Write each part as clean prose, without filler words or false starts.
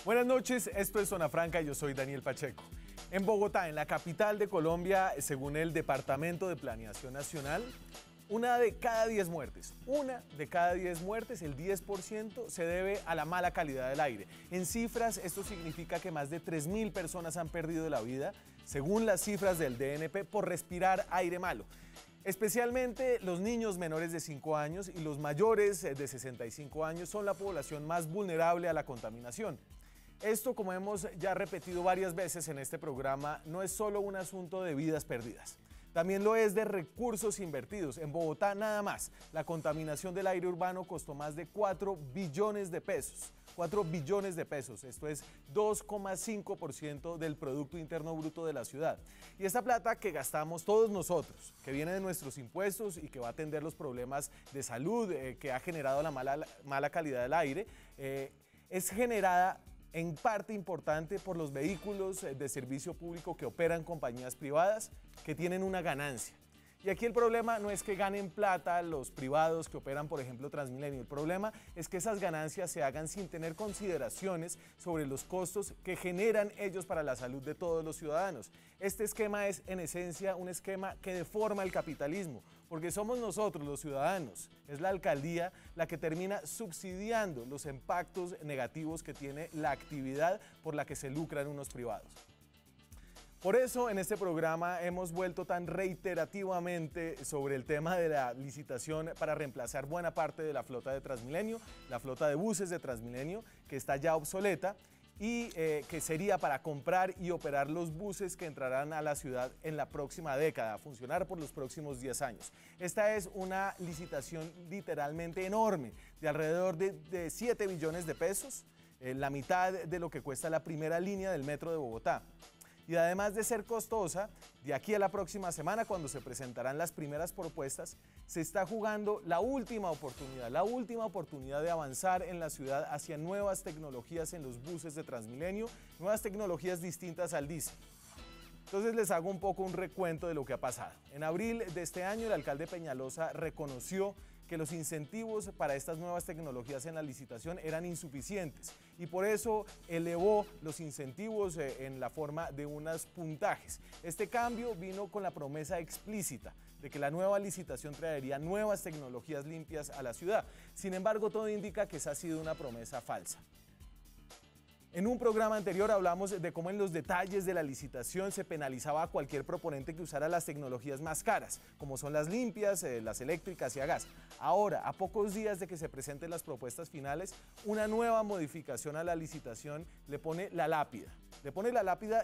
Buenas noches, esto es Zona Franca y yo soy Daniel Pacheco. En Bogotá, en la capital de Colombia, según el Departamento de Planeación Nacional, una de cada 10 muertes, el 10% se debe a la mala calidad del aire. En cifras, esto significa que más de 3.000 personas han perdido la vida, según las cifras del DNP, por respirar aire malo. Especialmente los niños menores de 5 años y los mayores de 65 años son la población más vulnerable a la contaminación. Esto, como hemos ya repetido varias veces en este programa, no es solo un asunto de vidas perdidas. También lo es de recursos invertidos. En Bogotá nada más, la contaminación del aire urbano costó más de 4 billones de pesos. 4 billones de pesos, esto es 2,5% del Producto Interno Bruto de la ciudad. Y esta plata que gastamos todos nosotros, que viene de nuestros impuestos y que va a atender los problemas de salud que ha generado la mala calidad del aire, es generada en parte importante por los vehículos de servicio público que operan compañías privadas que tienen una ganancia. Y aquí el problema no es que ganen plata los privados que operan, por ejemplo, Transmilenio. El problema es que esas ganancias se hagan sin tener consideraciones sobre los costos que generan ellos para la salud de todos los ciudadanos. Este esquema es, en esencia, un esquema que deforma el capitalismo, porque somos nosotros, los ciudadanos, es la alcaldía la que termina subsidiando los impactos negativos que tiene la actividad por la que se lucran unos privados. Por eso en este programa hemos vuelto tan reiterativamente sobre el tema de la licitación para reemplazar buena parte de la flota de Transmilenio, la flota de buses de Transmilenio, que está ya obsoleta y que sería para comprar y operar los buses que entrarán a la ciudad en la próxima década, a funcionar por los próximos 10 años. Esta es una licitación literalmente enorme, de alrededor de 7 billones de pesos, la mitad de lo que cuesta la primera línea del metro de Bogotá. Y además de ser costosa, de aquí a la próxima semana, cuando se presentarán las primeras propuestas, se está jugando la última oportunidad de avanzar en la ciudad hacia nuevas tecnologías en los buses de Transmilenio, nuevas tecnologías distintas al diésel. Entonces les hago un poco un recuento de lo que ha pasado. En abril de este año, el alcalde Peñalosa reconoció que los incentivos para estas nuevas tecnologías en la licitación eran insuficientes y por eso elevó los incentivos en la forma de unos puntajes. Este cambio vino con la promesa explícita de que la nueva licitación traería nuevas tecnologías limpias a la ciudad. Sin embargo, todo indica que esa ha sido una promesa falsa. En un programa anterior hablamos de cómo en los detalles de la licitación se penalizaba a cualquier proponente que usara las tecnologías más caras, como son las limpias, las eléctricas y a gas. Ahora, a pocos días de que se presenten las propuestas finales, una nueva modificación a la licitación le pone la lápida.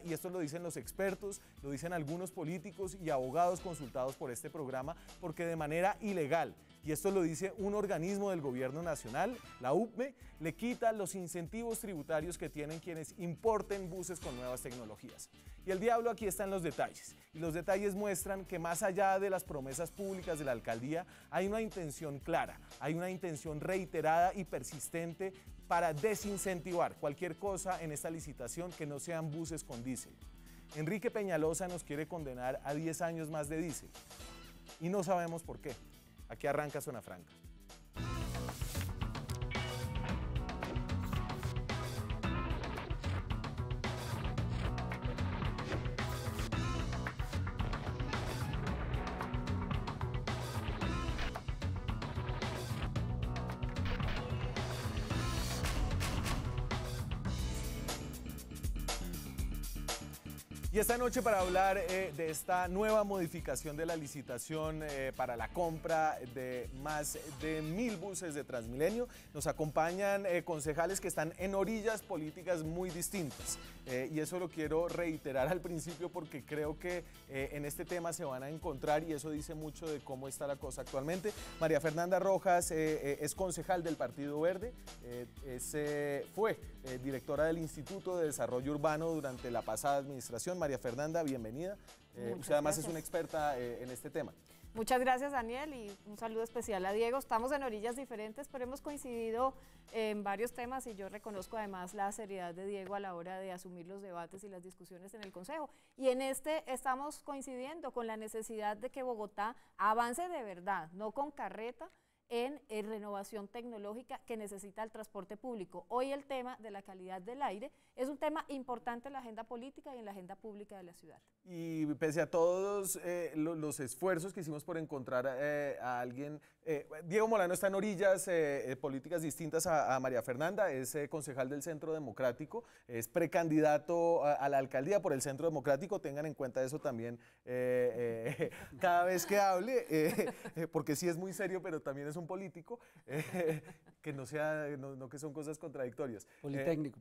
Y esto lo dicen los expertos, lo dicen algunos políticos y abogados consultados por este programa, porque de manera ilegal, y esto lo dice un organismo del gobierno nacional, la UPME, le quita los incentivos tributarios que tienen quienes importen buses con nuevas tecnologías. Y el diablo aquí está en los detalles, y los detalles muestran que más allá de las promesas públicas de la alcaldía, hay una intención clara, hay una intención reiterada y persistente para desincentivar cualquier cosa en esta licitación que no sean buses con diésel. Enrique Peñalosa nos quiere condenar a 10 años más de diésel, y no sabemos por qué. Aquí arranca Zona Franca. Y esta noche para hablar de esta nueva modificación de la licitación para la compra de más de 1.000 buses de Transmilenio, nos acompañan concejales que están en orillas políticas muy distintas. Y eso lo quiero reiterar al principio porque creo que en este tema se van a encontrar y eso dice mucho de cómo está la cosa actualmente. María Fernanda Rojas es concejal del Partido Verde, fue directora del Instituto de Desarrollo Urbano durante la pasada administración. María Fernanda, bienvenida. Usted además es una experta en este tema. Muchas gracias, Daniel, y un saludo especial a Diego. Estamos en orillas diferentes, pero hemos coincidido en varios temas y yo reconozco además la seriedad de Diego a la hora de asumir los debates y las discusiones en el Consejo. Y en este estamos coincidiendo con la necesidad de que Bogotá avance de verdad, no con carreta, en renovación tecnológica que necesita el transporte público. Hoy el tema de la calidad del aire es un tema importante en la agenda política y en la agenda pública de la ciudad. Y pese a todos los esfuerzos que hicimos por encontrar a alguien, Diego Molano está en orillas políticas distintas a María Fernanda, es concejal del Centro Democrático, es precandidato a la alcaldía por el Centro Democrático, tengan en cuenta eso también cada vez que hable, porque sí es muy serio, pero también es un político, que no sea, no que son cosas contradictorias. Politécnico.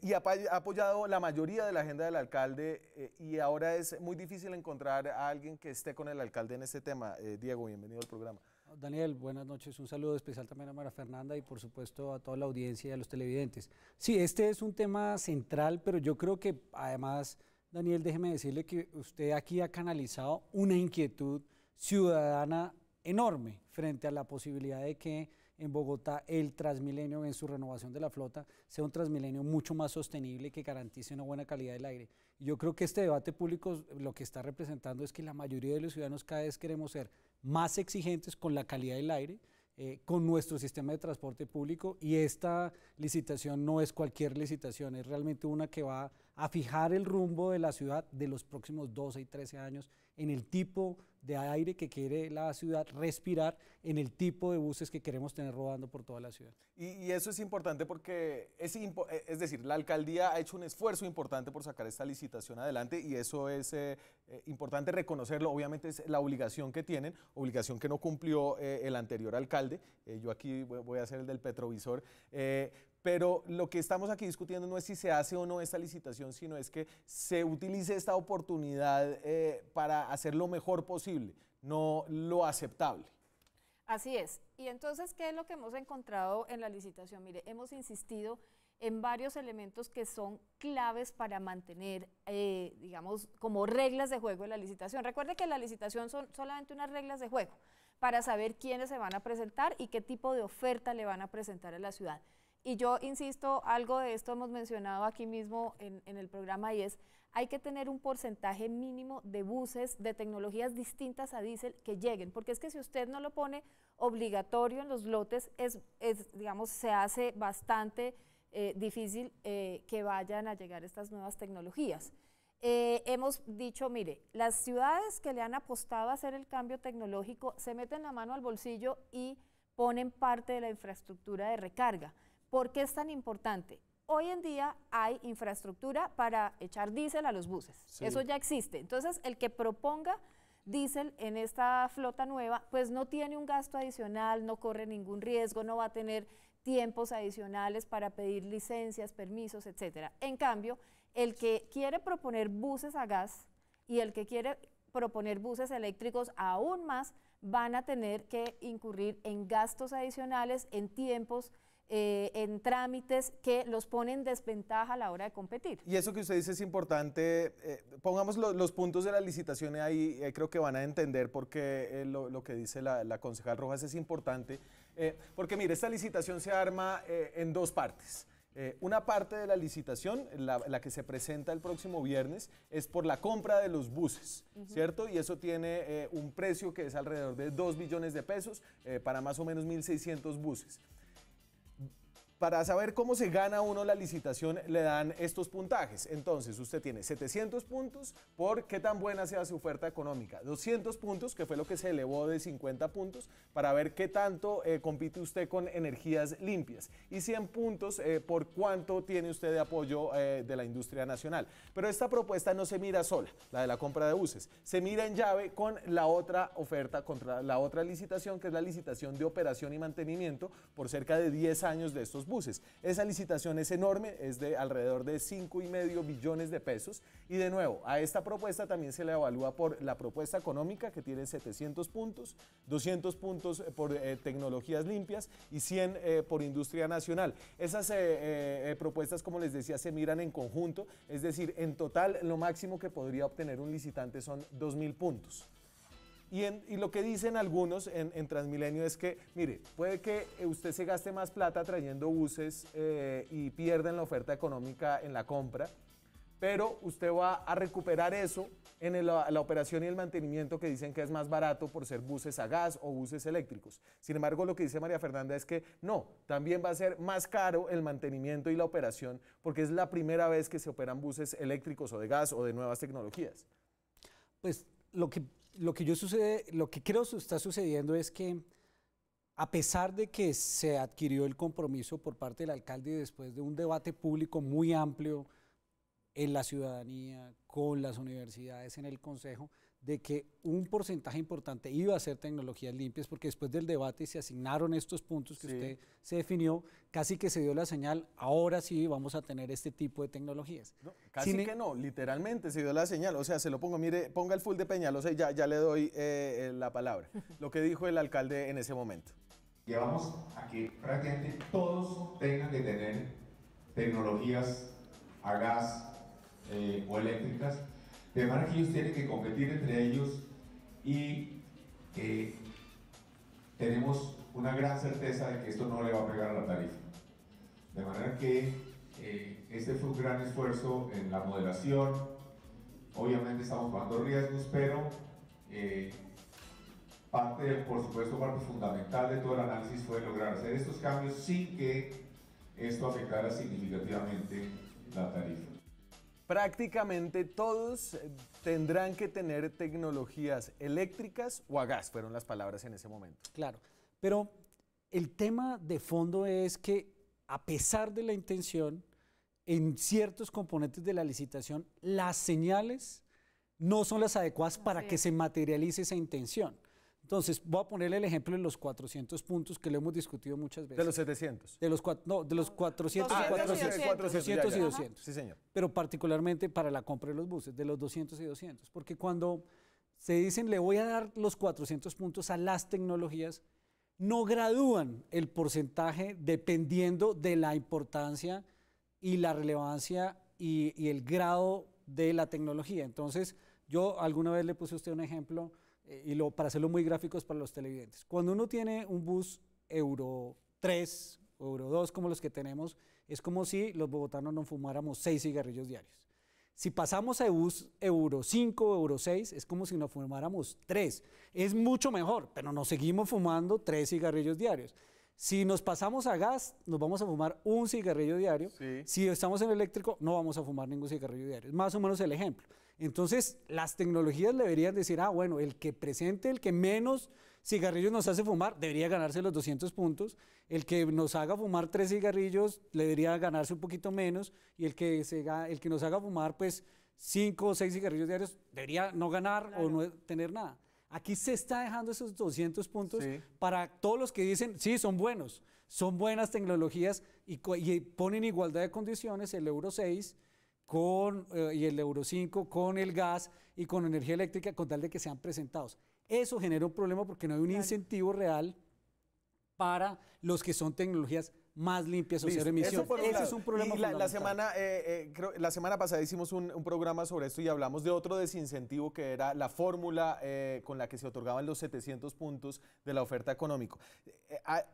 Y ha apoyado la mayoría de la agenda del alcalde y ahora es muy difícil encontrar a alguien que esté con el alcalde en este tema. Diego, bienvenido al programa. Daniel, buenas noches, un saludo especial también a María Fernanda y por supuesto a toda la audiencia y a los televidentes. Sí, este es un tema central, pero yo creo que además, Daniel, déjeme decirle que usted aquí ha canalizado una inquietud ciudadana enorme frente a la posibilidad de que en Bogotá el Transmilenio en su renovación de la flota sea un Transmilenio mucho más sostenible que garantice una buena calidad del aire. Y yo creo que este debate público lo que está representando es que la mayoría de los ciudadanos cada vez queremos ser más exigentes con la calidad del aire, con nuestro sistema de transporte público, y esta licitación no es cualquier licitación, es realmente una que va a fijar el rumbo de la ciudad de los próximos 12 y 13 años en el tipo de aire que quiere la ciudad respirar, en el tipo de buses que queremos tener rodando por toda la ciudad. Y eso es importante porque, es decir, la alcaldía ha hecho un esfuerzo importante por sacar esta licitación adelante y eso es importante reconocerlo. Obviamente es la obligación que tienen, obligación que no cumplió el anterior alcalde. Yo aquí voy a ser el del petrovisor. Pero lo que estamos aquí discutiendo no es si se hace o no esta licitación, sino es que se utilice esta oportunidad para hacer lo mejor posible, no lo aceptable. Así es. Y entonces, ¿qué es lo que hemos encontrado en la licitación? Mire, hemos insistido en varios elementos que son claves para mantener, digamos, como reglas de juego en la licitación. Recuerde que la licitación son solamente unas reglas de juego para saber quiénes se van a presentar y qué tipo de oferta le van a presentar a la ciudad. Y yo insisto, algo de esto hemos mencionado aquí mismo en el programa y es, hay que tener un porcentaje mínimo de buses de tecnologías distintas a diésel que lleguen, porque es que si usted no lo pone obligatorio en los lotes, digamos, se hace bastante difícil que vayan a llegar estas nuevas tecnologías. Hemos dicho, mire, las ciudades que le han apostado a hacer el cambio tecnológico se meten la mano al bolsillo y ponen parte de la infraestructura de recarga. ¿Por qué es tan importante? Hoy en día hay infraestructura para echar diésel a los buses, sí. Eso ya existe. Entonces, el que proponga diésel en esta flota nueva, pues no tiene un gasto adicional, no corre ningún riesgo, no va a tener tiempos adicionales para pedir licencias, permisos, etcétera. En cambio, el que quiere proponer buses a gas y el que quiere proponer buses eléctricos aún más, van a tener que incurrir en gastos adicionales, en tiempos, en trámites que los ponen en desventaja a la hora de competir. Y eso que usted dice es importante, pongamos los puntos de la licitación ahí, creo que van a entender por qué lo que dice la concejal Rojas es importante, porque mire, esta licitación se arma en dos partes. Una parte de la licitación, la que se presenta el próximo viernes, es por la compra de los buses, ¿cierto? Y eso tiene un precio que es alrededor de 2 billones de pesos para más o menos 1.600 buses. Para saber cómo se gana uno la licitación, le dan estos puntajes. Entonces, usted tiene 700 puntos por qué tan buena sea su oferta económica, 200 puntos, que fue lo que se elevó de 50 puntos, para ver qué tanto compite usted con energías limpias, y 100 puntos por cuánto tiene usted de apoyo de la industria nacional. Pero esta propuesta no se mira sola, la de la compra de buses, se mira en llave con la otra oferta, contra la otra licitación, que es la licitación de operación y mantenimiento por cerca de 10 años de estos buses. Esa licitación es enorme, es de alrededor de 5,5 billones de pesos, y de nuevo, a esta propuesta también se le evalúa por la propuesta económica, que tiene 700 puntos, 200 puntos por tecnologías limpias y 100 por industria nacional. Esas propuestas, como les decía, se miran en conjunto, es decir, en total lo máximo que podría obtener un licitante son 2.000 puntos. Y lo que dicen algunos en Transmilenio es que, mire, puede que usted se gaste más plata trayendo buses y pierda en la oferta económica en la compra, pero usted va a recuperar eso en la operación y el mantenimiento que dicen que es más barato por ser buses a gas o buses eléctricos. Sin embargo, lo que dice María Fernanda es que no, también va a ser más caro el mantenimiento y la operación porque es la primera vez que se operan buses eléctricos o de gas o de nuevas tecnologías. Pues lo que creo está sucediendo es que a pesar de que se adquirió el compromiso por parte del alcalde después de un debate público muy amplio en la ciudadanía, con las universidades, en el consejo, de que un porcentaje importante iba a ser tecnologías limpias, porque después del debate se asignaron estos puntos que usted se definió, casi que se dio la señal, ahora sí vamos a tener este tipo de tecnologías. No, casi que no, literalmente se dio la señal, o sea, se lo pongo, mire, ponga el full de Peñalosa y ya le doy la palabra, lo que dijo el alcalde en ese momento. Llevamos a que prácticamente todos tengan que tener tecnologías a gas o eléctricas, de manera que ellos tienen que competir entre ellos y tenemos una gran certeza de que esto no le va a pegar a la tarifa. De manera que este fue un gran esfuerzo en la modelación. Obviamente estamos tomando riesgos, pero por supuesto, parte fundamental de todo el análisis fue lograr hacer estos cambios sin que esto afectara significativamente la tarifa. Prácticamente todos tendrán que tener tecnologías eléctricas o a gas, fueron las palabras en ese momento. Claro, pero el tema de fondo es que a pesar de la intención, en ciertos componentes de la licitación, las señales no son las adecuadas para que se materialice esa intención. Entonces, voy a ponerle el ejemplo de los 400 puntos que lo hemos discutido muchas veces. ¿De los 700? De los 400 y 200. Sí, señor. Pero particularmente para la compra de los buses, de los 200 y 200. Porque cuando se dicen, le voy a dar los 400 puntos a las tecnologías, no gradúan el porcentaje dependiendo de la importancia y la relevancia y el grado de la tecnología. Entonces, yo alguna vez le puse a usted un ejemplo, para hacerlo muy gráficos para los televidentes. Cuando uno tiene un bus Euro 3, Euro 2 como los que tenemos, es como si los bogotanos no fumáramos 6 cigarrillos diarios. Si pasamos a bus Euro 5, Euro 6, es como si nos fumáramos 3. Es mucho mejor, pero nos seguimos fumando 3 cigarrillos diarios. Si nos pasamos a gas, nos vamos a fumar un cigarrillo diario. Sí. Si estamos en eléctrico, no vamos a fumar ningún cigarrillo diario. Es más o menos el ejemplo. Entonces, las tecnologías deberían decir, bueno, el que presente, el que menos cigarrillos nos hace fumar, debería ganarse los 200 puntos. El que nos haga fumar 3 cigarrillos, le debería ganarse un poquito menos. Y el que nos haga fumar, pues, 5 o 6 cigarrillos diarios, debería no ganar o no tener nada. Aquí se está dejando esos 200 puntos para todos los que dicen, sí, son buenos, son buenas tecnologías y ponen igualdad de condiciones el Euro 6 y el Euro 5 con el gas y con energía eléctrica con tal de que sean presentados. Eso genera un problema porque no hay un incentivo real para los que son tecnologías más limpias o cero emisiones. Ese es un problema fundamental. La semana pasada hicimos un programa sobre esto y hablamos de otro desincentivo que era la fórmula con la que se otorgaban los 700 puntos de la oferta económica.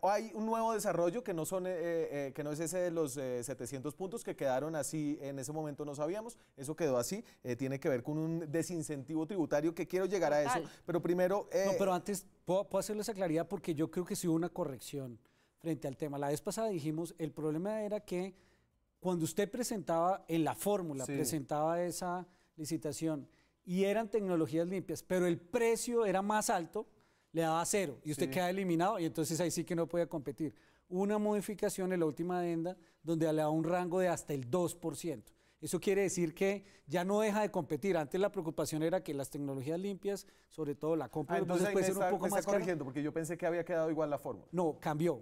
Hay un nuevo desarrollo que no es ese de los 700 puntos que quedaron así, en ese momento no sabíamos, eso quedó así, tiene que ver con un desincentivo tributario que quiero llegar a eso, pero primero... No, pero antes, ¿puedo hacerle esa claridad? Porque yo creo que sí hubo una corrección frente al tema. La vez pasada dijimos, el problema era que cuando usted presentaba en la fórmula, presentaba esa licitación y eran tecnologías limpias, pero el precio era más alto, le daba 0 y usted queda eliminado y entonces ahí sí que no podía competir. Una modificación en la última adenda donde le daba un rango de hasta el 2%. Eso quiere decir que ya no deja de competir. Antes la preocupación era que las tecnologías limpias, sobre todo la compra de buses, puede ser un poco más corrigiendo, porque yo pensé que había quedado igual la fórmula. No, cambió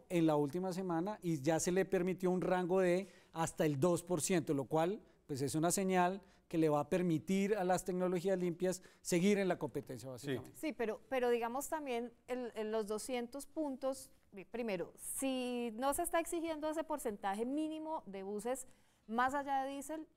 en la última semana y ya se le permitió un rango de hasta el 2%, lo cual pues es una señal que le va a permitir a las tecnologías limpias seguir en la competencia básicamente. Sí, pero digamos también los 200 puntos, primero, si no se está exigiendo ese porcentaje mínimo de buses más allá de diésel,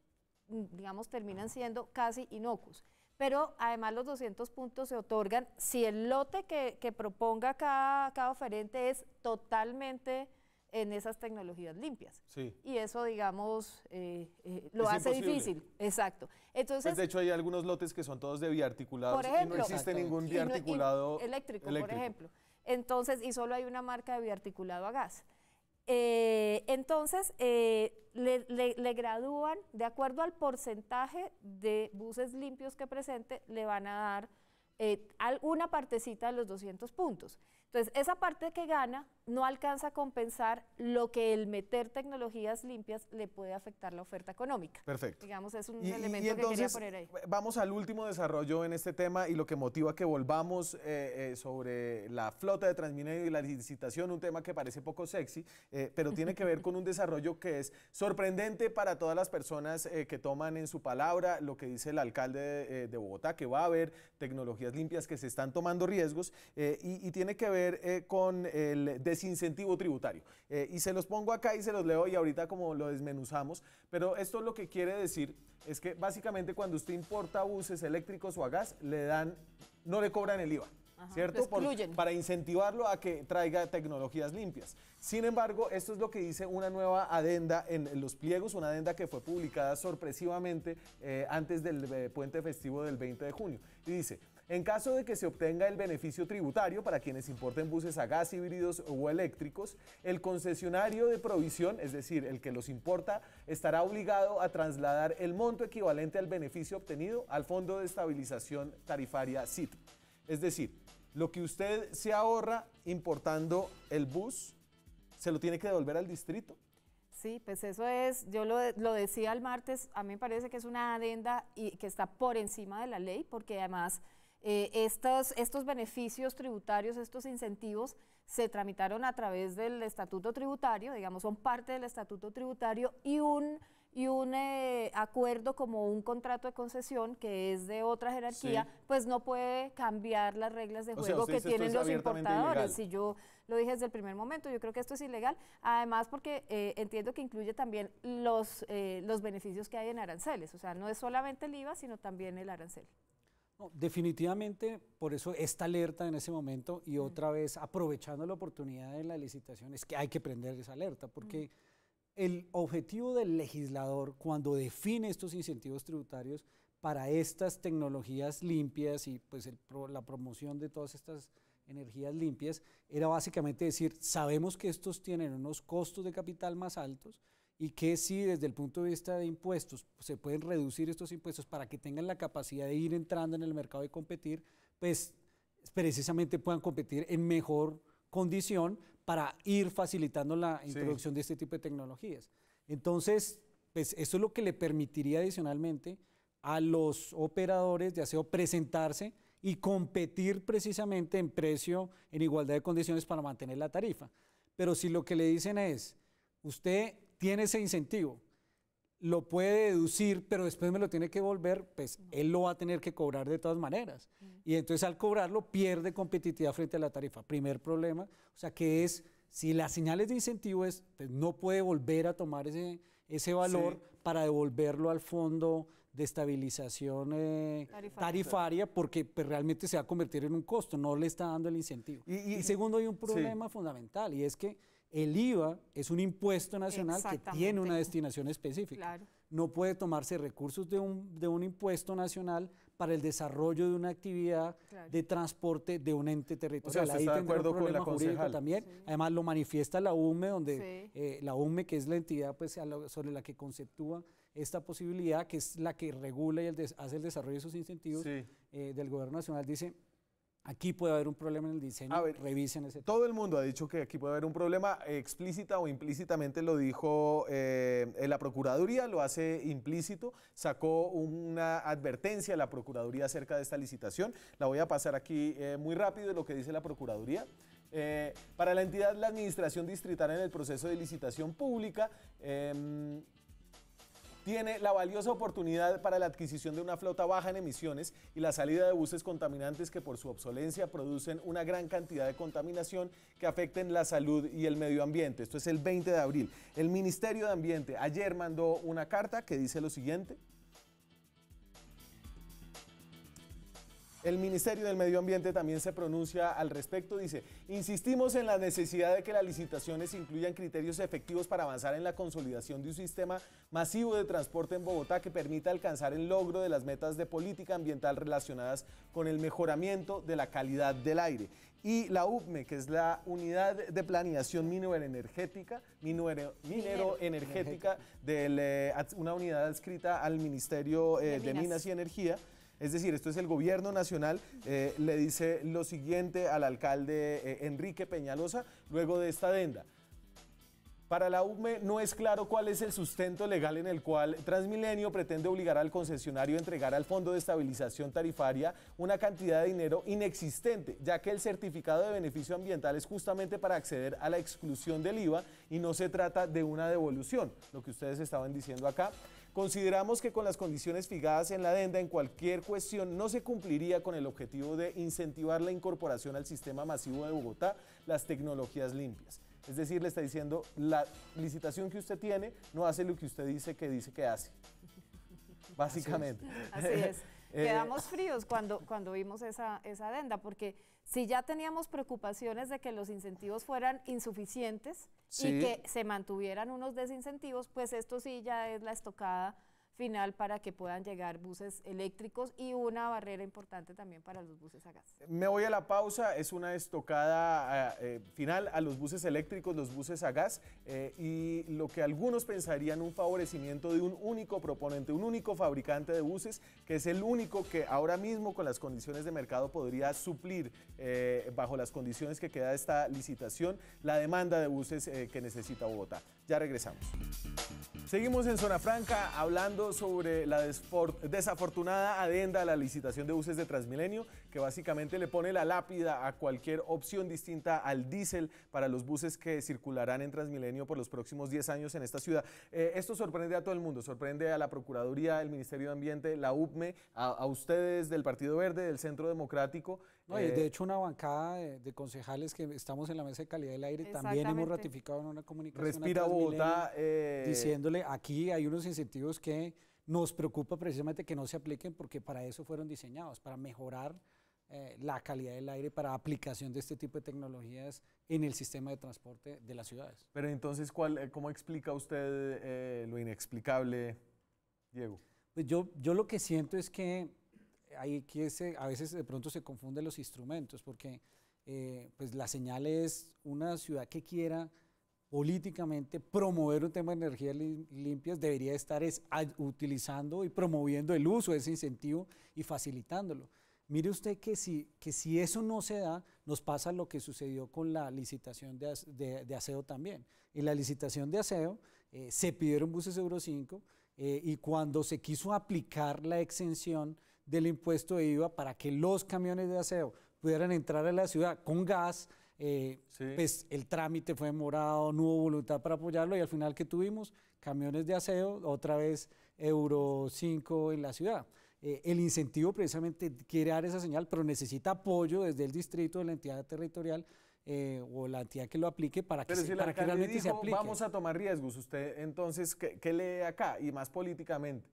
digamos, terminan siendo casi inocuos. Pero además los 200 puntos se otorgan si el lote que proponga cada oferente es totalmente en esas tecnologías limpias. Sí. Y eso, digamos, lo Es hace imposible. difícil. Exacto. Entonces, Pues de hecho hay algunos lotes que son todos de biarticulados por ejemplo, y no existe ningún y biarticulado eléctrico, por ejemplo. Entonces, y solo hay una marca de biarticulado a gas. Entonces, le gradúan, de acuerdo al porcentaje de buses limpios que presente, le van a dar alguna partecita de los 200 puntos. Entonces, esa parte que gana no alcanza a compensar lo que el meter tecnologías limpias le puede afectar la oferta económica. Perfecto. Digamos, es un Y elemento que quería poner ahí. Vamos al último desarrollo en este tema y lo que motiva que volvamos sobre la flota de Transmilenio y la licitación, un tema que parece poco sexy, pero tiene que ver con un desarrollo que es sorprendente para todas las personas que toman en su palabra lo que dice el alcalde de Bogotá, que va a haber tecnologías limpias, que se están tomando riesgos y tiene que ver con el desincentivo tributario. Y se los pongo acá y se los leo y ahorita como lo desmenuzamos, pero esto lo que quiere decir es que básicamente cuando usted importa buses eléctricos o a gas, no le cobran el IVA. Ajá, ¿Cierto? lo excluyen. Para incentivarlo a que traiga tecnologías limpias. Sin embargo, esto es lo que dice una nueva adenda en los pliegos, una adenda que fue publicada sorpresivamente antes del puente festivo del 20 de junio. Y dice: en caso de que se obtenga el beneficio tributario para quienes importen buses a gas, híbridos o eléctricos, el concesionario de provisión, es decir, el que los importa, estará obligado a trasladar el monto equivalente al beneficio obtenido al Fondo de Estabilización Tarifaria CIT. Es decir, lo que usted se ahorra importando el bus, se lo tiene que devolver al distrito. Sí, pues eso es, yo lo decía el martes, a mí me parece que es una adenda y que está por encima de la ley, porque además estos beneficios tributarios, estos incentivos, se tramitaron a través del estatuto tributario, digamos, son parte del estatuto tributario y un acuerdo como un contrato de concesión que es de otra jerarquía, sí, pues no puede cambiar las reglas de juego usted que dice, tienen esto es los abiertamente importadores. ilegal. Si yo lo dije desde el primer momento, yo creo que esto es ilegal, además porque entiendo que incluye también los beneficios que hay en aranceles, o sea, no es solamente el IVA, sino también el arancel. No, definitivamente, por eso esta alerta en ese momento y otra vez aprovechando la oportunidad de la licitación, es que hay que prender esa alerta, porque el objetivo del legislador cuando define estos incentivos tributarios para estas tecnologías limpias y pues la promoción de todas estas energías limpias era básicamente decir, sabemos que estos tienen unos costos de capital más altos y que si desde el punto de vista de impuestos se pueden reducir estos impuestos para que tengan la capacidad de ir entrando en el mercado y competir, pues precisamente puedan competir en mejor condición para ir facilitando la introducción de este tipo de tecnologías. Entonces, pues eso es lo que le permitiría adicionalmente a los operadores de aseo presentarse y competir precisamente en precio, en igualdad de condiciones para mantener la tarifa. Pero si lo que le dicen es, usted tiene ese incentivo, lo puede deducir, pero después me lo tiene que devolver, pues él lo va a tener que cobrar de todas maneras. Y entonces al cobrarlo pierde competitividad frente a la tarifa. Primer problema, o sea que es, si las señales de incentivo es, pues no puede volver a tomar ese valor para devolverlo al fondo de estabilización tarifaria porque pues, realmente se va a convertir en un costo, no le está dando el incentivo. Y segundo, hay un problema fundamental y es que el IVA es un impuesto nacional que tiene una destinación específica. Claro. No puede tomarse recursos de un impuesto nacional para el desarrollo de una actividad de transporte de un ente territorial. O sea, ¿usted está de acuerdo con la concejal? También. Sí. Además lo manifiesta la UME, donde la UME, que es la entidad pues, sobre la que conceptúa esta posibilidad, que es la que regula y hace el desarrollo de esos incentivos del gobierno nacional, dice: aquí puede haber un problema en el diseño, revisen ese tema. Todo el mundo ha dicho que aquí puede haber un problema, explícita o implícitamente lo dijo la Procuraduría, lo hace implícito, sacó una advertencia a la Procuraduría acerca de esta licitación. La voy a pasar aquí muy rápido lo que dice la Procuraduría. Para la entidad, la administración distrital en el proceso de licitación pública tiene la valiosa oportunidad para la adquisición de una flota baja en emisiones y la salida de buses contaminantes que por su obsolencia producen una gran cantidad de contaminación que afecten la salud y el medio ambiente. Esto es el 20 de abril. El Ministerio de Ambiente ayer mandó una carta que dice lo siguiente. El Ministerio del Medio Ambiente también se pronuncia al respecto, dice: insistimos en la necesidad de que las licitaciones incluyan criterios efectivos para avanzar en la consolidación de un sistema masivo de transporte en Bogotá que permita alcanzar el logro de las metas de política ambiental relacionadas con el mejoramiento de la calidad del aire. Y la UPME, que es la Unidad de Planeación Mineroenergética, una unidad adscrita al Ministerio de Minas y Energía. Es decir, esto es el gobierno nacional, le dice lo siguiente al alcalde Enrique Peñalosa luego de esta adenda. Para la UPME no es claro cuál es el sustento legal en el cual Transmilenio pretende obligar al concesionario a entregar al Fondo de Estabilización Tarifaria una cantidad de dinero inexistente, ya que el certificado de beneficio ambiental es justamente para acceder a la exclusión del IVA y no se trata de una devolución, lo que ustedes estaban diciendo acá. Consideramos que con las condiciones fijadas en la adenda, en cualquier cuestión no se cumpliría con el objetivo de incentivar la incorporación al sistema masivo de Bogotá las tecnologías limpias. Es decir, le está diciendo, la licitación que usted tiene no hace lo que usted dice que hace. Básicamente. Así es. Quedamos fríos cuando vimos esa adenda, porque si ya teníamos preocupaciones de que los incentivos fueran insuficientes y que se mantuvieran unos desincentivos, pues esto sí ya es la estocada final para que puedan llegar buses eléctricos y una barrera importante también para los buses a gas. Me voy a la pausa, es una estocada final a los buses eléctricos, los buses a gas, y lo que algunos pensarían un favorecimiento de un único proponente, un único fabricante de buses, que es el único que ahora mismo con las condiciones de mercado podría suplir, bajo las condiciones que queda esta licitación, la demanda de buses que necesita Bogotá. Ya regresamos. Seguimos en Zona Franca hablando sobre la desafortunada adenda a la licitación de buses de Transmilenio, que básicamente le pone la lápida a cualquier opción distinta al diésel para los buses que circularán en Transmilenio por los próximos 10 años en esta ciudad. Esto sorprende a todo el mundo, sorprende a la Procuraduría, el Ministerio de Ambiente, la UPME, a ustedes del Partido Verde, del Centro Democrático. No, de hecho, una bancada de concejales que estamos en la Mesa de Calidad del Aire también hemos ratificado en una comunicación. Respira Bogotá. Diciéndole, aquí hay unos incentivos que nos preocupa precisamente que no se apliquen, porque para eso fueron diseñados, para mejorar la calidad del aire, para aplicación de este tipo de tecnologías en el sistema de transporte de las ciudades. Pero entonces, ¿cómo explica usted lo inexplicable, Diego? Pues yo lo que siento es que a veces de pronto se confunden los instrumentos, porque pues la señal es una ciudad que quiera políticamente promover un tema de energías limpias, debería estar utilizando y promoviendo el uso de ese incentivo y facilitándolo. Mire usted que si eso no se da, nos pasa lo que sucedió con la licitación de aseo también. En la licitación de aseo se pidieron buses Euro 5 y cuando se quiso aplicar la exención del impuesto de IVA para que los camiones de aseo pudieran entrar a la ciudad con gas, pues el trámite fue demorado, no hubo voluntad para apoyarlo y al final, ¿qué tuvimos? Camiones de aseo, otra vez Euro 5 en la ciudad. El incentivo precisamente quiere dar esa señal, pero necesita apoyo desde el distrito, de la entidad territorial o la entidad que lo aplique para que realmente se aplique. Vamos a tomar riesgos. Usted entonces, ¿qué lee acá? Y más políticamente.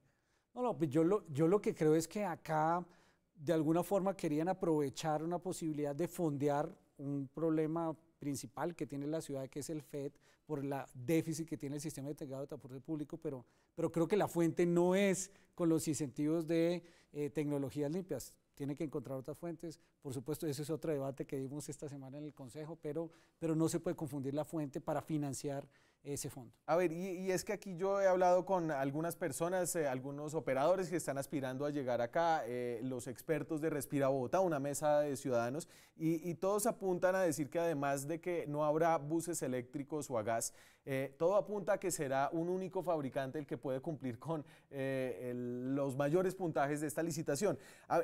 No, pues yo lo que creo es que acá de alguna forma querían aprovechar una posibilidad de fondear un problema principal que tiene la ciudad, que es el FED, por la déficit que tiene el sistema integrado de transporte público, pero creo que la fuente no es con los incentivos de tecnologías limpias. Tiene que encontrar otras fuentes. Por supuesto, ese es otro debate que dimos esta semana en el Consejo, pero no se puede confundir la fuente para financiar ese fondo. A ver, y es que aquí yo he hablado con algunas personas, algunos operadores que están aspirando a llegar acá, los expertos de Respira Bogotá, una mesa de ciudadanos, y todos apuntan a decir que además de que no habrá buses eléctricos o a gas, todo apunta a que será un único fabricante el que puede cumplir con los mayores puntajes de esta licitación.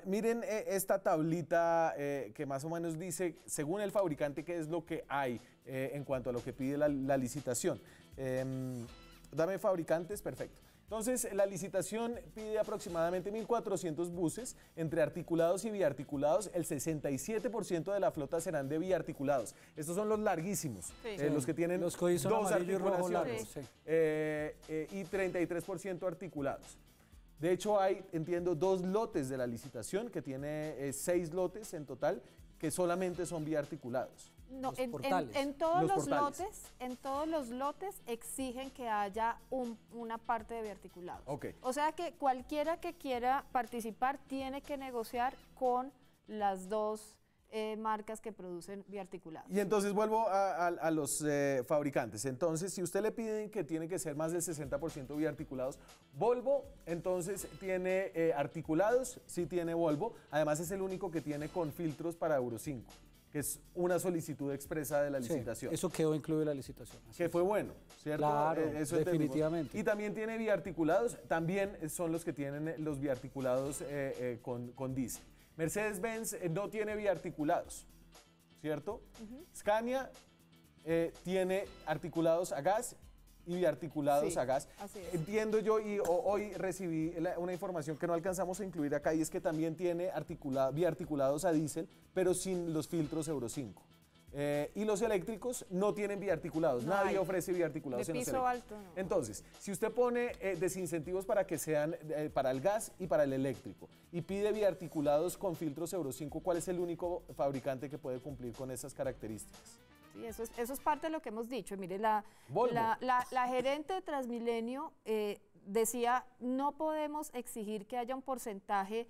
Miren esta tablita que más o menos dice, según el fabricante, qué es lo que hay en cuanto a lo que pide la licitación. Dame fabricantes, perfecto. Entonces, la licitación pide aproximadamente 1.400 buses, entre articulados y biarticulados. El 67% de la flota serán de biarticulados. Estos son los larguísimos, los que tienen los dos articulaciones largos, y 33% articulados. De hecho, hay, entiendo, 2 lotes de la licitación, que tiene 6 lotes en total, que solamente son biarticulados. No, Los portales. en todos Los los portales. lotes, en todos los lotes exigen que haya una parte de biarticulados. Ok. O sea que cualquiera que quiera participar tiene que negociar con las 2 marcas que producen biarticulados. Y entonces vuelvo a los fabricantes. Entonces, si usted le piden que tiene que ser más del 60% biarticulados, Volvo entonces tiene articulados, sí tiene Volvo. Además es el único que tiene con filtros para Euro 5, que es una solicitud expresa de la Sí, licitación. eso quedó incluido en la licitación. así Que es. fue bueno, ¿cierto? Claro, Eso entendimos. definitivamente. Y también tiene biarticulados, también son los que tienen los biarticulados con diésel. Mercedes-Benz no tiene biarticulados, ¿cierto? Scania tiene articulados a gas y biarticulados Sí, a gas. así es. Entiendo yo, y hoy recibí una información que no alcanzamos a incluir acá, y es que también tiene biarticulados a diésel, pero sin los filtros Euro 5. Y los eléctricos no tienen biarticulados, No nadie hay. ofrece biarticulados De en los piso eléctricos. alto, no. Entonces, si usted pone desincentivos para que sean para el gas y para el eléctrico, y pide biarticulados con filtros Euro 5, ¿cuál es el único fabricante que puede cumplir con esas características? Sí, eso es parte de lo que hemos dicho. Mire, la Volvo. la gerente de Transmilenio decía, no podemos exigir que haya un porcentaje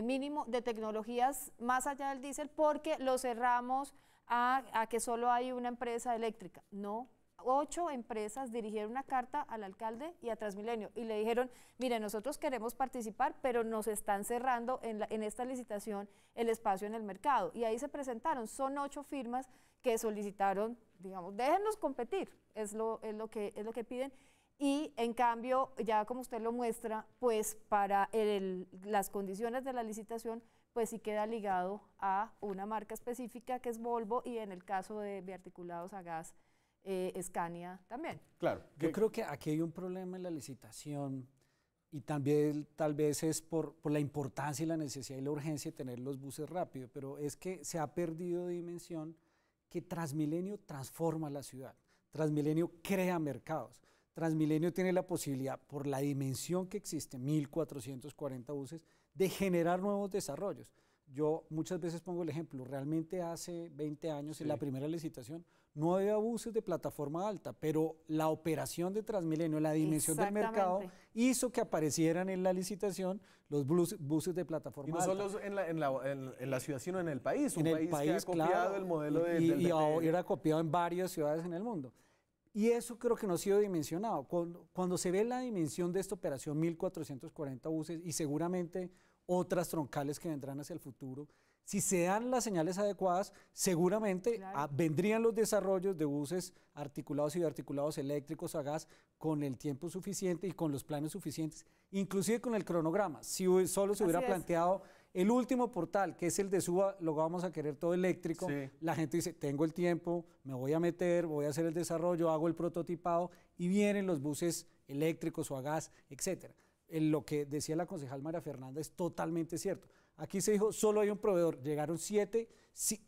mínimo de tecnologías más allá del diésel porque lo cerramos a que solo hay una empresa eléctrica. No, 8 empresas dirigieron una carta al alcalde y a Transmilenio y le dijeron, mire, nosotros queremos participar, pero nos están cerrando en esta licitación el espacio en el mercado. Y ahí se presentaron, son 8 firmas que solicitaron, digamos, déjennos competir, es lo que piden. Y en cambio, ya como usted lo muestra, pues para las condiciones de la licitación, pues sí queda ligado a una marca específica que es Volvo, y en el caso de biarticulados a gas, Scania también. Claro. Yo creo que aquí hay un problema en la licitación y también tal vez es por la importancia y la necesidad y la urgencia de tener los buses rápido, pero es que se ha perdido de dimensión que Transmilenio transforma la ciudad, Transmilenio crea mercados, Transmilenio tiene la posibilidad, por la dimensión que existe, 1.440 buses, de generar nuevos desarrollos. Yo muchas veces pongo el ejemplo, realmente hace 20 años, Sí. en la primera licitación, no había buses de plataforma alta, pero la operación de Transmilenio, la dimensión del mercado, Exactamente. hizo que aparecieran en la licitación los buses de Y plataforma no alta. solo en la ciudad, sino en el país. En Un el país que ha país, copiado claro, el modelo del y BPL. era copiado en varias ciudades en el mundo. Y eso creo que no ha sido dimensionado. Cuando se ve la dimensión de esta operación, 1.440 buses y seguramente otras troncales que vendrán hacia el futuro, si se dan las señales adecuadas, seguramente Claro. vendrían los desarrollos de buses articulados y biarticulados eléctricos a gas con el tiempo suficiente y con los planes suficientes, inclusive con el cronograma. Si solo se hubiera Así es. planteado el último portal, que es el de Suba, lo vamos a querer todo eléctrico, Sí. la gente dice, tengo el tiempo, me voy a meter, voy a hacer el desarrollo, hago el prototipado y vienen los buses eléctricos o a gas, etcétera. Lo que decía la concejal María Fernanda es totalmente cierto. Aquí se dijo, solo hay un proveedor, llegaron 7,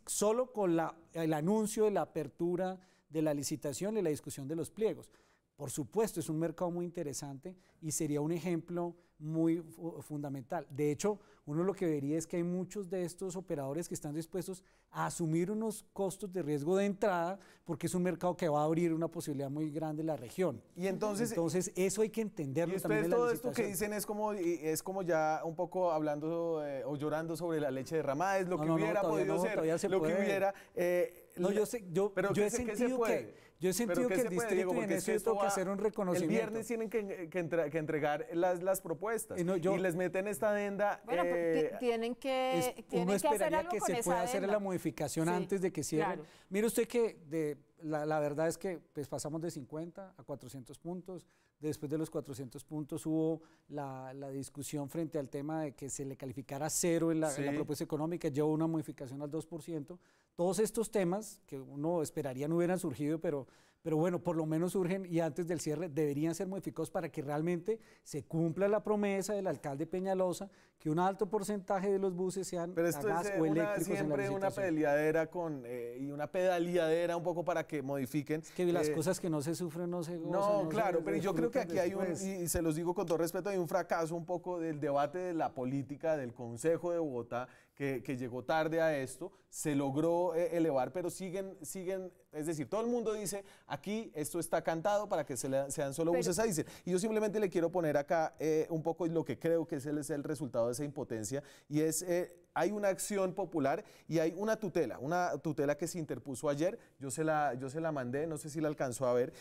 solo con el anuncio de la apertura de la licitación y la discusión de los pliegos. Por supuesto, es un mercado muy interesante y sería un ejemplo muy fundamental. De hecho, uno lo que vería es que hay muchos de estos operadores que están dispuestos a asumir unos costos de riesgo de entrada porque es un mercado que va a abrir una posibilidad muy grande en la región. Y entonces eso hay que entenderlo y también ustedes en la todo esto que licitación. dicen es como ya un poco hablando o llorando sobre la leche derramada, es lo No, que no, hubiera todavía podido no, ser, todavía se lo que puede. hubiera... No, yo sé, pero yo he ¿qué se sentido puede? que el distrito y en eso yo tengo que hacer un reconocimiento. El viernes tienen que entregar las propuestas No, y les meten esta adenda. Bueno, pero tienen que Uno hacer esperaría algo que con se esa pueda hacer adenda. la modificación Sí, antes de que cierren. claro. Mire usted que la verdad es que pues, pasamos de 50 a 400 puntos. Después de los 400 puntos hubo la discusión frente al tema de que se le calificara 0 en la propuesta económica, llevó una modificación al 2%. Todos estos temas que uno esperaría no hubieran surgido, pero bueno, por lo menos surgen y antes del cierre deberían ser modificados para que realmente se cumpla la promesa del alcalde Peñalosa que un alto porcentaje de los buses sean Pero esto a gas es o eléctricos en la siempre una licitación. peleadera y una pedaleadera un poco para que modifiquen. Es que las cosas que no se sufren no se gozan. No, se claro, pero yo creo que aquí hay y se los digo con todo respeto, hay un fracaso un poco del debate de la política del Consejo de Bogotá, que llegó tarde a esto, se logró elevar, pero siguen, es decir, todo el mundo dice, aquí esto está cantado para que sean solo buses a diésel. Y yo simplemente le quiero poner acá un poco lo que creo que es el resultado de esa impotencia, y es, hay una acción popular y hay una tutela que se interpuso ayer, yo se la mandé, no sé si la alcanzó a ver.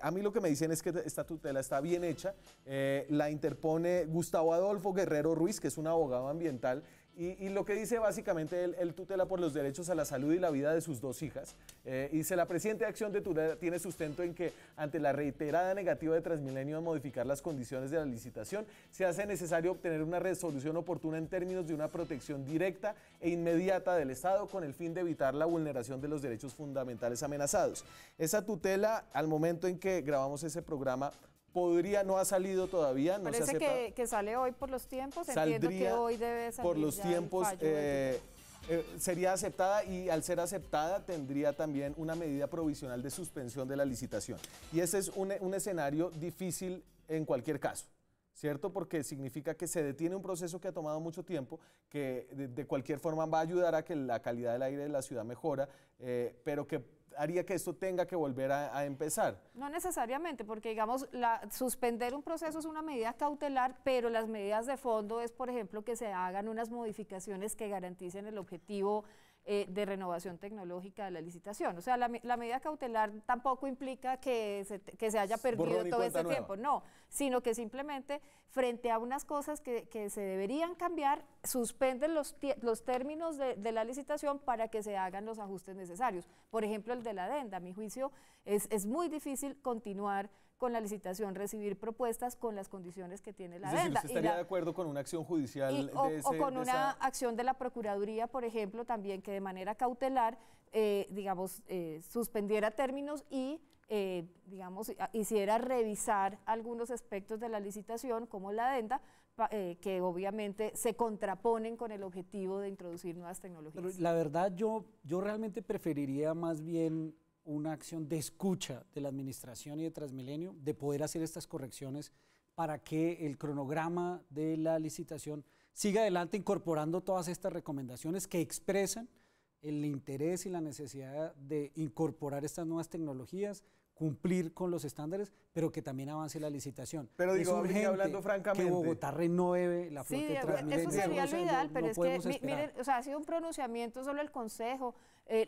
A mí lo que me dicen es que esta tutela está bien hecha, la interpone Gustavo Adolfo Guerrero Ruiz, que es un abogado ambiental, y lo que dice básicamente, él tutela por los derechos a la salud y la vida de sus 2 hijas. Y dice, la presente acción de tutela tiene sustento en que, ante la reiterada negativa de Transmilenio a modificar las condiciones de la licitación, se hace necesario obtener una resolución oportuna en términos de una protección directa e inmediata del Estado con el fin de evitar la vulneración de los derechos fundamentales amenazados. Esa tutela, al momento en que grabamos ese programa, no ha salido todavía, no se acepta. Parece que sale hoy por los tiempos, entiendo que hoy debe salir por los tiempos, sería aceptada, y al ser aceptada tendría también una medida provisional de suspensión de la licitación. Y ese es un escenario difícil en cualquier caso, ¿cierto? Porque significa que se detiene un proceso que ha tomado mucho tiempo, que de cualquier forma va a ayudar a que la calidad del aire de la ciudad mejora, pero que haría que esto tenga que volver a empezar. No necesariamente, porque digamos, suspender un proceso es una medida cautelar, pero las medidas de fondo es, por ejemplo, que se hagan unas modificaciones que garanticen el objetivo de renovación tecnológica de la licitación. O sea, la medida cautelar tampoco implica que se haya perdido todo este tiempo, no, sino que simplemente frente a unas cosas que se deberían cambiar, suspenden los términos de la licitación para que se hagan los ajustes necesarios. Por ejemplo, el de la adenda, a mi juicio, es muy difícil continuar con la licitación, recibir propuestas con las condiciones que tiene la adenda. ¿Usted estaría de acuerdo con una acción judicial? O con una acción de la Procuraduría, por ejemplo, también que de manera cautelar, digamos, suspendiera términos y, digamos, hiciera revisar algunos aspectos de la licitación, como la adenda, que obviamente se contraponen con el objetivo de introducir nuevas tecnologías. Pero la verdad, yo realmente preferiría más bien una acción de escucha de la administración y de Transmilenio, de poder hacer estas correcciones para que el cronograma de la licitación siga adelante incorporando todas estas recomendaciones que expresan el interés y la necesidad de incorporar estas nuevas tecnologías, cumplir con los estándares, pero que también avance la licitación. Pero digo, hablando francamente, que Bogotá renueve la flota de Transmilenio. Eso sería lo ideal, pero es que, miren, o sea, ha sido un pronunciamiento solo el Consejo,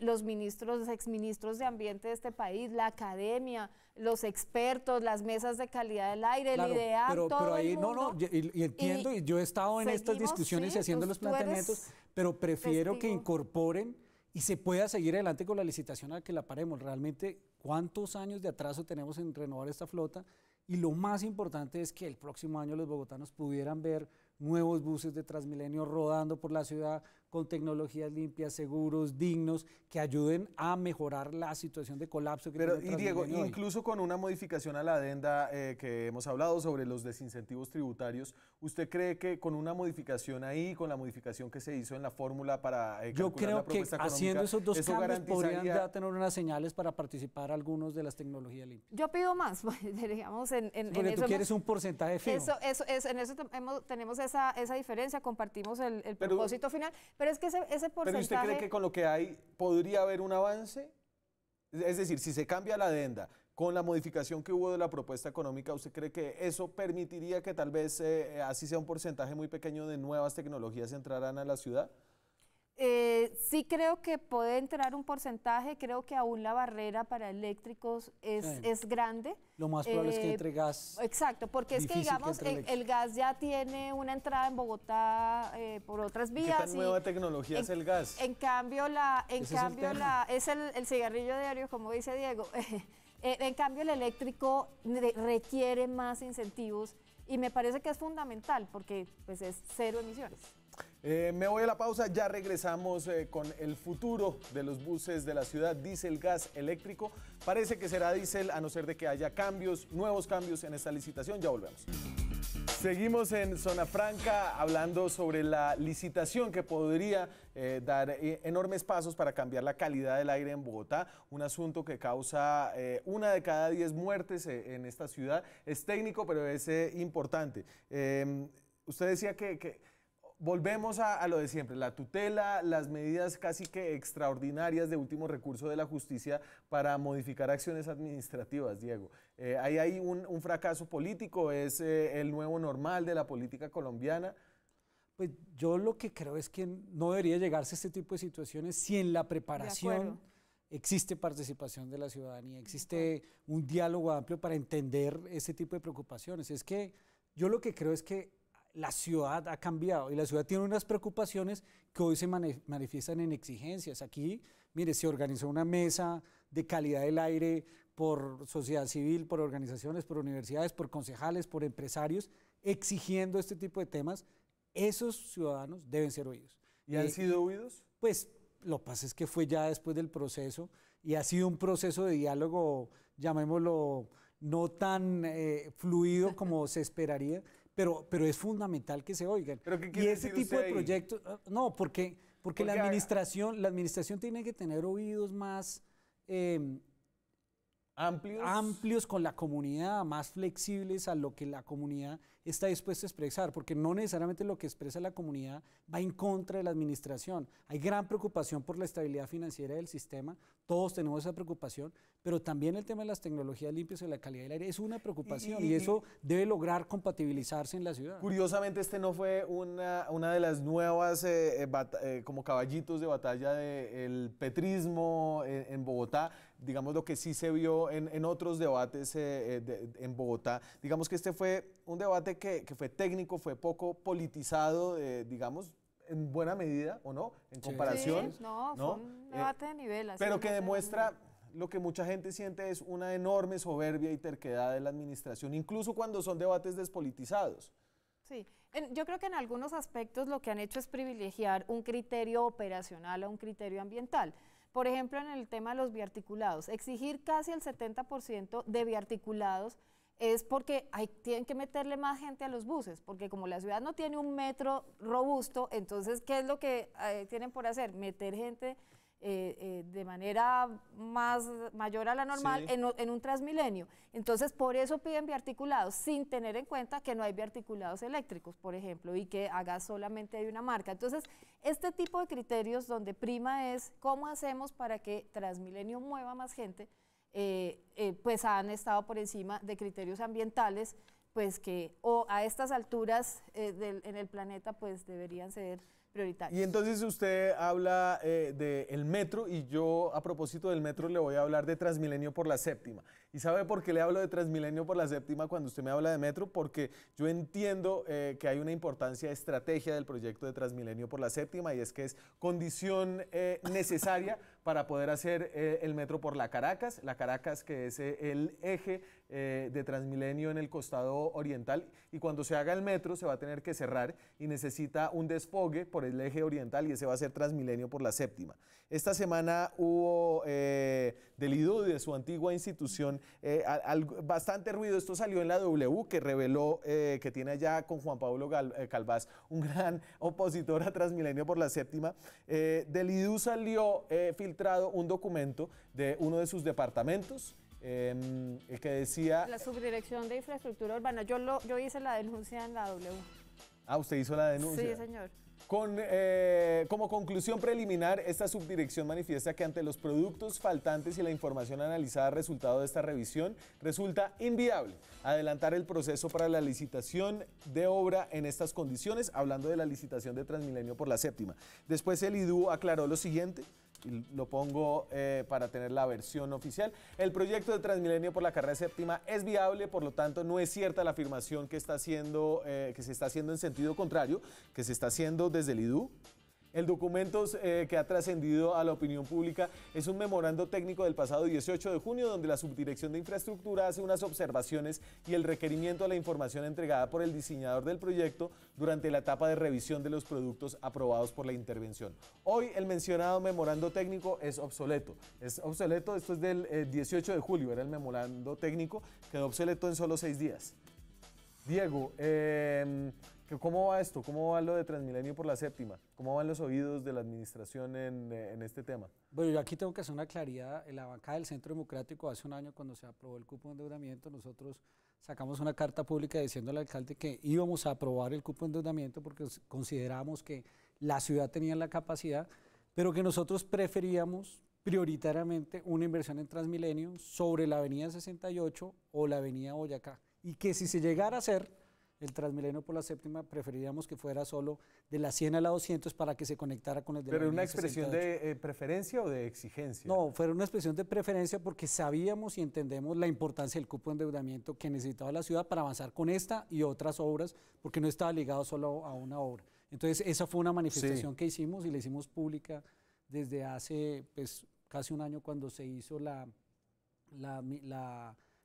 los ministros, los exministros de Ambiente de este país, la academia, los expertos, las mesas de calidad del aire, claro, el IDEAM, todo ahí, el mundo. Y entiendo, y yo he estado en estas discusiones y haciendo los planteamientos, pero prefiero que incorporen y se pueda seguir adelante con la licitación a que la paremos. Realmente, ¿cuántos años de atraso tenemos en renovar esta flota? Y lo más importante es que el próximo año los bogotanos pudieran ver nuevos buses de Transmilenio rodando por la ciudad con tecnologías limpias, seguros, dignos, que ayuden a mejorar la situación de colapso que tiene Transmilenio. Y Diego, incluso con una modificación a la adenda que hemos hablado sobre los desincentivos tributarios, ¿usted cree que con una modificación ahí, con la modificación que se hizo en la fórmula para yo creo que haciendo esos dos cambios podrían ya tener unas señales para participar algunos de las tecnologías limpias? Yo pido más, digamos, porque tú quieres un porcentaje fijo. En eso tenemos esa diferencia, compartimos el propósito final, pero es que ese porcentaje... ¿Pero usted cree que con lo que hay podría haber un avance? Es decir, si se cambia la adenda con la modificación que hubo de la propuesta económica, ¿usted cree que eso permitiría que tal vez, así sea un porcentaje muy pequeño de nuevas tecnologías entraran a la ciudad? Sí creo que puede entrar un porcentaje, creo que aún la barrera para eléctricos es grande. Lo más probable es que entre gas. Exacto, porque es que digamos el gas ya tiene una entrada en Bogotá por otras vías. ¿Qué tan nueva tecnología es el gas? En cambio, es el cigarrillo diario, como dice Diego. En cambio, el eléctrico requiere más incentivos y me parece que es fundamental porque pues, es cero emisiones. Me voy a la pausa, ya regresamos con el futuro de los buses de la ciudad, diésel, gas, eléctrico. Parece que será diésel a no ser de que haya cambios, nuevos cambios en esta licitación. Ya volvemos. Seguimos en Zona Franca hablando sobre la licitación que podría dar enormes pasos para cambiar la calidad del aire en Bogotá, un asunto que causa 1 de cada 10 muertes en esta ciudad. Es técnico, pero es importante. Usted decía que volvemos a lo de siempre, la tutela, las medidas casi que extraordinarias de último recurso de la justicia para modificar acciones administrativas, Diego. ¿Hay ahí un fracaso político? ¿Es el nuevo normal de la política colombiana? Pues yo lo que creo es que no debería llegarse a este tipo de situaciones si en la preparación existe participación de la ciudadanía, existe un diálogo amplio para entender ese tipo de preocupaciones. Es que yo lo que creo es que la ciudad ha cambiado y la ciudad tiene unas preocupaciones que hoy se manifiestan en exigencias. Aquí, mire, se organizó una mesa de calidad del aire por sociedad civil, por organizaciones, por universidades, por concejales, por empresarios, exigiendo este tipo de temas. Esos ciudadanos deben ser oídos. ¿Y han sido oídos? Pues lo que pasa es que fue ya después del proceso y ha sido un proceso de diálogo, llamémoslo, no tan fluido como se esperaría, pero es fundamental que se oigan. ¿Pero qué y quiere ese decir tipo usted de proyectos, no, porque la administración tiene que tener oídos más amplios con la comunidad, más flexibles a lo que la comunidad está dispuesta a expresar, porque no necesariamente lo que expresa la comunidad va en contra de la administración. Hay gran preocupación por la estabilidad financiera del sistema, todos tenemos esa preocupación, pero también el tema de las tecnologías limpias y la calidad del aire es una preocupación y eso debe lograr compatibilizarse en la ciudad. Curiosamente, este no fue una de las nuevas como caballitos de batalla del petrismo en Bogotá. Digamos lo que sí se vio en otros debates en Bogotá. Digamos que este fue un debate que fue técnico, fue poco politizado, digamos, en buena medida, ¿o no? En comparación. Sí, no, fue un debate de nivel. Pero que demuestra lo que mucha gente siente es una enorme soberbia y terquedad de la administración, incluso cuando son debates despolitizados. Sí, yo creo que en algunos aspectos lo que han hecho es privilegiar un criterio operacional a un criterio ambiental. Por ejemplo, en el tema de los biarticulados, exigir casi el 70% de biarticulados es porque tienen que meterle más gente a los buses, porque como la ciudad no tiene un metro robusto, entonces, ¿qué es lo que tienen por hacer? Meter gente de manera mayor a la normal en un Transmilenio. Entonces, por eso piden biarticulados, sin tener en cuenta que no hay biarticulados eléctricos, por ejemplo, y que a gas solamente hay una marca. Entonces, este tipo de criterios donde prima es cómo hacemos para que Transmilenio mueva más gente, pues han estado por encima de criterios ambientales, pues que a estas alturas en el planeta pues deberían ser prioritarios. Y entonces usted habla del metro y yo a propósito del metro le voy a hablar de Transmilenio por la séptima. ¿Y sabe por qué le hablo de Transmilenio por la séptima cuando usted me habla de metro? Porque yo entiendo que hay una importancia estrategia del proyecto de Transmilenio por la séptima y es que es condición necesaria para poder hacer el metro por la Caracas que es el eje de Transmilenio en el costado oriental, y cuando se haga el metro se va a tener que cerrar y necesita un desfogue por el eje oriental y ese va a ser Transmilenio por la séptima. Esta semana hubo del IDU, de su antigua institución, bastante ruido. Esto salió en la W, que reveló que tiene allá con Juan Pablo Calvás un gran opositor a Transmilenio por la séptima. Del IDU salió filtrado un documento de uno de sus departamentos, que decía... La Subdirección de Infraestructura Urbana. Yo hice la denuncia en la W. Ah, ¿usted hizo la denuncia? Sí, señor. Como conclusión preliminar, esta subdirección manifiesta que ante los productos faltantes y la información analizada resultado de esta revisión, resulta inviable adelantar el proceso para la licitación de obra en estas condiciones, hablando de la licitación de Transmilenio por la séptima. Después el IDU aclaró lo siguiente, y lo pongo para tener la versión oficial. El proyecto de Transmilenio por la carrera séptima es viable, por lo tanto no es cierta la afirmación que se está haciendo en sentido contrario, que se está haciendo desde el IDU. El documento que ha trascendido a la opinión pública es un memorando técnico del pasado 18 de junio donde la Subdirección de Infraestructura hace unas observaciones y el requerimiento a la información entregada por el diseñador del proyecto durante la etapa de revisión de los productos aprobados por la intervención. Hoy el mencionado memorando técnico es obsoleto. Esto es del 18 de julio, era el memorando técnico, quedó obsoleto en solo 6 días. Diego, ¿cómo va esto? ¿Cómo va lo de Transmilenio por la séptima? ¿Cómo van los oídos de la administración en este tema? Bueno, yo aquí tengo que hacer una claridad. En la bancada del Centro Democrático, hace un año, cuando se aprobó el cupo de endeudamiento, nosotros sacamos una carta pública diciendo al alcalde que íbamos a aprobar el cupo de endeudamiento porque consideramos que la ciudad tenía la capacidad, pero que nosotros preferíamos prioritariamente una inversión en Transmilenio sobre la avenida 68 o la avenida Boyacá, y que si se llegara a hacer el Transmilenio por la séptima, preferiríamos que fuera solo de la 100 a la 200 para que se conectara con el de la ¿Pero avenida una expresión 68. de preferencia o de exigencia? No, fue una expresión de preferencia porque sabíamos y entendemos la importancia del cupo de endeudamiento que necesitaba la ciudad para avanzar con esta y otras obras, porque no estaba ligado solo a una obra. Entonces, esa fue una manifestación que hicimos y la hicimos pública desde hace pues, casi un año cuando se hizo la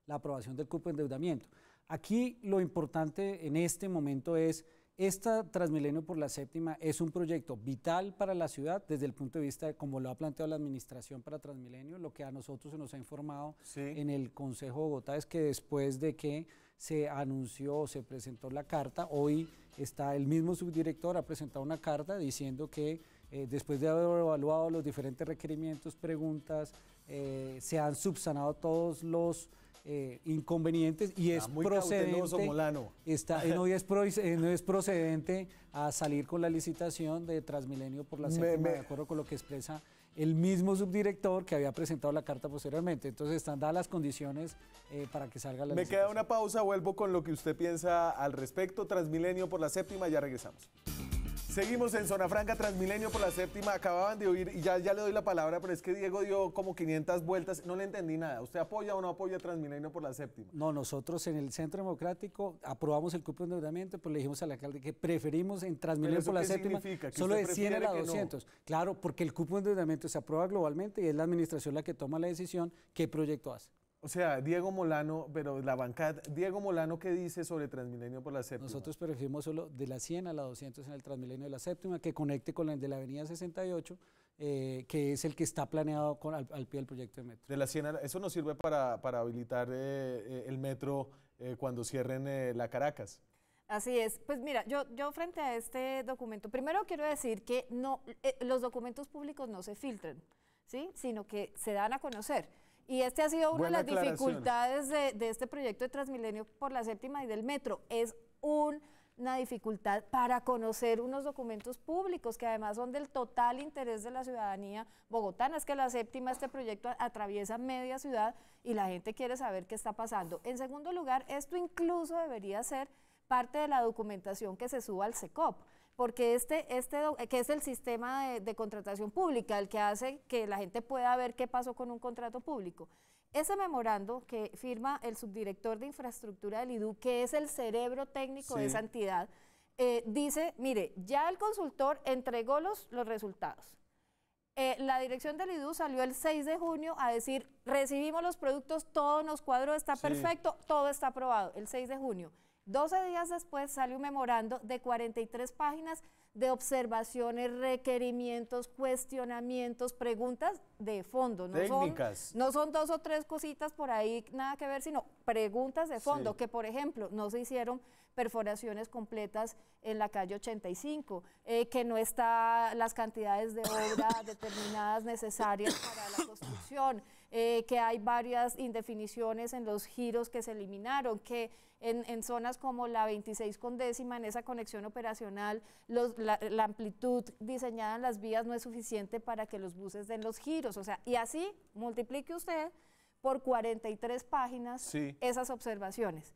aprobación del cupo de endeudamiento. Aquí lo importante en este momento es, esta Transmilenio por la séptima es un proyecto vital para la ciudad desde el punto de vista de cómo lo ha planteado la administración para Transmilenio. Lo que a nosotros se nos ha informado en el Consejo de Bogotá es que después de que se anunció, se presentó la carta, hoy está el mismo subdirector, ha presentado una carta diciendo que después de haber evaluado los diferentes requerimientos, preguntas, se han subsanado todos los inconvenientes y es procedente, no es procedente a salir con la licitación de Transmilenio por la séptima, de acuerdo con lo que expresa el mismo subdirector que había presentado la carta posteriormente. Entonces están dadas las condiciones para que salga la licitación. Me queda una pausa, vuelvo con lo que usted piensa al respecto. Transmilenio por la séptima, ya regresamos. Seguimos en Zona Franca, Transmilenio por la séptima. Acababan de oír, y ya le doy la palabra, pero es que Diego dio como 500 vueltas, no le entendí nada. ¿Usted apoya o no apoya Transmilenio por la séptima? No, nosotros en el Centro Democrático aprobamos el cupo de endeudamiento, pues le dijimos al alcalde que preferimos en Transmilenio por la séptima solo de 100 a la 200. No. Claro, porque el cupo de endeudamiento se aprueba globalmente y es la administración la que toma la decisión qué proyecto hace. O sea, Diego Molano, pero la bancada, Diego Molano, ¿qué dice sobre Transmilenio por la séptima? Nosotros preferimos solo de la 100 a la 200 en el Transmilenio de la séptima, que conecte con el de la avenida 68, que es el que está planeado al pie del proyecto de metro. De la 100 eso nos sirve para habilitar el metro cuando cierren la Caracas. Así es. Pues mira, yo frente a este documento, primero quiero decir que no, los documentos públicos no se filtran, ¿sí? Sino que se dan a conocer. Y este ha sido una de las dificultades de este proyecto de Transmilenio por la séptima y del metro. Es una dificultad para conocer unos documentos públicos que además son del total interés de la ciudadanía bogotana. Es que la séptima, este proyecto atraviesa media ciudad y la gente quiere saber qué está pasando. En segundo lugar, esto incluso debería ser parte de la documentación que se suba al SECOP, porque que es el sistema de contratación pública, el que hace que la gente pueda ver qué pasó con un contrato público. Ese memorando que firma el subdirector de infraestructura del IDU, que es el cerebro técnico de esa entidad, dice, mire, ya el consultor entregó los resultados. La dirección del IDU salió el 6 de junio a decir, recibimos los productos, todo nos cuadró, está perfecto, todo está aprobado, el 6 de junio. 12 días después sale un memorando de 43 páginas de observaciones, requerimientos, cuestionamientos, preguntas de fondo. No son 2 o 3 cositas por ahí, nada que ver, sino preguntas de fondo, que por ejemplo no se hicieron perforaciones completas en la calle 85, que no están las cantidades de obra determinadas necesarias para la construcción, que hay varias indefiniciones en los giros que se eliminaron, que en zonas como la 26 con décima, en esa conexión operacional, la amplitud diseñada en las vías no es suficiente para que los buses den los giros. O sea, y así multiplique usted por 43 páginas esas observaciones.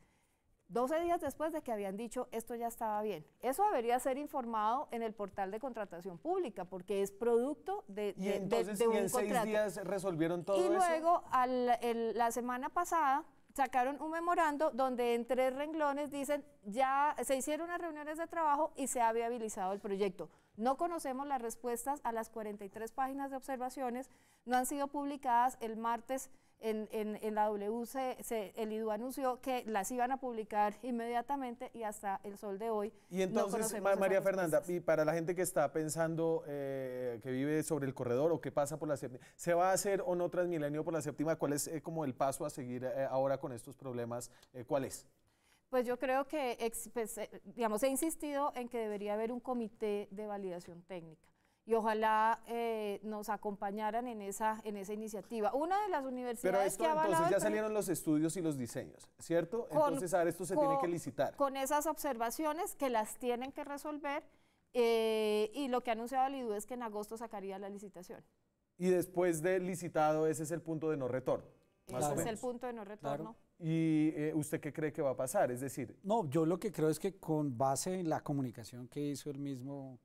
12 días después de que habían dicho esto ya estaba bien. Eso debería ser informado en el portal de contratación pública porque es producto de un contrato. ¿Y en 6 días resolvieron todo eso? Y luego, la semana pasada, sacaron un memorando donde en 3 renglones dicen ya se hicieron unas reuniones de trabajo y se ha viabilizado el proyecto. No conocemos las respuestas a las 43 páginas de observaciones, no han sido publicadas. El martes en la WC el IDU anunció que las iban a publicar inmediatamente y hasta el sol de hoy. Y entonces, María Fernanda, y para la gente que está pensando que vive sobre el corredor o que pasa por la séptima, ¿se va a hacer o no Transmilenio por la séptima? ¿Cuál es como el paso a seguir ahora con estos problemas? ¿Cuál es? Pues yo creo que, digamos, he insistido en que debería haber un comité de validación técnica y ojalá nos acompañaran en esa iniciativa. Una de las universidades que ha avalado entonces ya salieron los estudios y los diseños, ¿cierto? Entonces ahora esto se tiene que licitar. Con esas observaciones que las tienen que resolver y lo que ha anunciado el IDU es que en agosto sacaría la licitación. Y después de licitado, ese es el punto de no retorno. Ese es el punto de no retorno. Claro. ¿Y usted qué cree que va a pasar? Es decir, No, yo lo que creo es que con base en la comunicación que hizo el mismo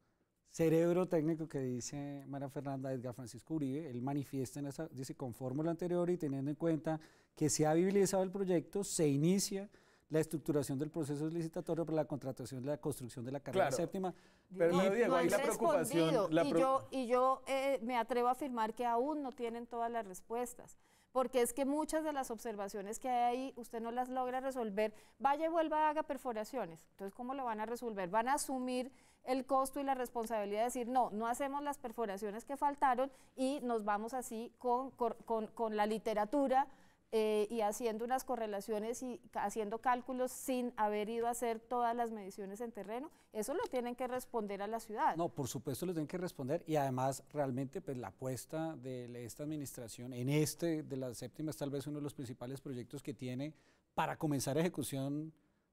cerebro técnico que dice María Fernanda, Edgar Francisco Uribe, él manifiesta en esa, dice, conforme a lo anterior y teniendo en cuenta que se ha viabilizado el proyecto, se inicia la estructuración del proceso licitatorio para la contratación de la construcción de la carrera séptima. Pero Diego, no ahí han la preocupación... respondido, y yo me atrevo a afirmar que aún no tienen todas las respuestas, porque es que muchas de las observaciones que hay ahí usted no las logra resolver. Vaya y vuelva, haga perforaciones. Entonces, ¿cómo lo van a resolver? Van a asumir el costo y la responsabilidad de decir, no, no hacemos las perforaciones que faltaron y nos vamos así con la literatura y haciendo unas correlaciones y haciendo cálculos sin haber ido a hacer todas las mediciones en terreno. Eso lo tienen que responder a la ciudad. No, por supuesto lo tienen que responder y además realmente pues la apuesta de esta administración en de la séptima es tal vez uno de los principales proyectos que tiene para comenzar ejecución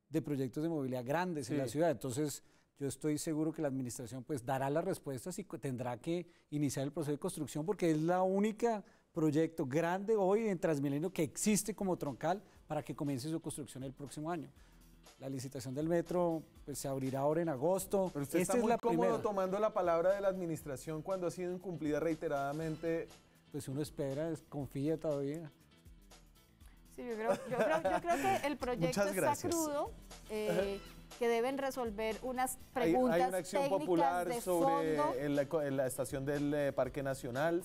de proyectos de movilidad grandes en la ciudad. Entonces yo estoy seguro que la administración pues dará las respuestas y tendrá que iniciar el proceso de construcción porque es la única proyecto grande hoy en Transmilenio que existe como troncal para que comience su construcción el próximo año. La licitación del metro pues, se abrirá ahora en agosto. Pero usted está muy cómodo tomando la palabra de la administración cuando ha sido incumplida reiteradamente. Pues uno espera, confía todavía. Sí, yo creo que el proyecto está crudo, que deben resolver unas preguntas hay una acción técnicas popular de sobre fondo. la estación del Parque Nacional,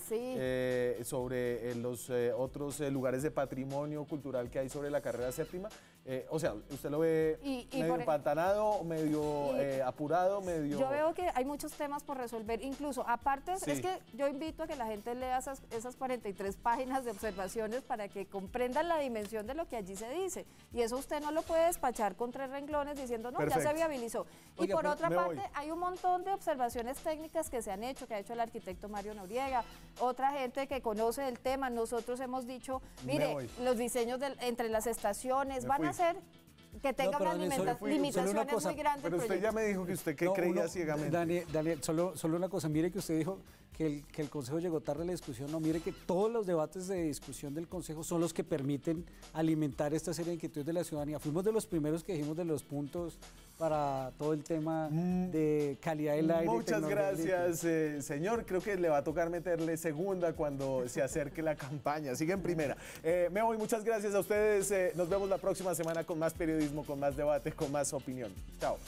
sobre los otros lugares de patrimonio cultural que hay sobre la carrera séptima. O sea, ¿usted lo ve medio empantanado, medio apurado, medio...? Yo veo que hay muchos temas por resolver, incluso aparte, es que yo invito a que la gente lea esas 43 páginas de observaciones para que comprendan la dimensión de lo que allí se dice. Y eso usted no lo puede despachar con 3 renglones diciendo, no, ya se viabilizó. Oiga, y por otra parte, hay un montón de observaciones técnicas que se han hecho, que ha hecho el arquitecto Mario Noriega, otra gente que conoce el tema. Nosotros hemos dicho, mire, los diseños entre las estaciones van a ser que tenga unas limitaciones muy grandes. Pero usted ya me dijo que usted creía ciegamente. Daniel, solo una cosa, mire que usted dijo que el Consejo llegó tarde a la discusión. No, mire que todos los debates de discusión del Consejo son los que permiten alimentar esta serie de inquietudes de la ciudadanía. Fuimos de los primeros que dijimos de los puntos para todo el tema de calidad del aire. Muchas gracias, señor. Creo que le va a tocar meterle segunda cuando se acerque la campaña. Sigue en primera. Me voy, muchas gracias a ustedes. Nos vemos la próxima semana con más periodismo, con más debate, con más opinión. Chao.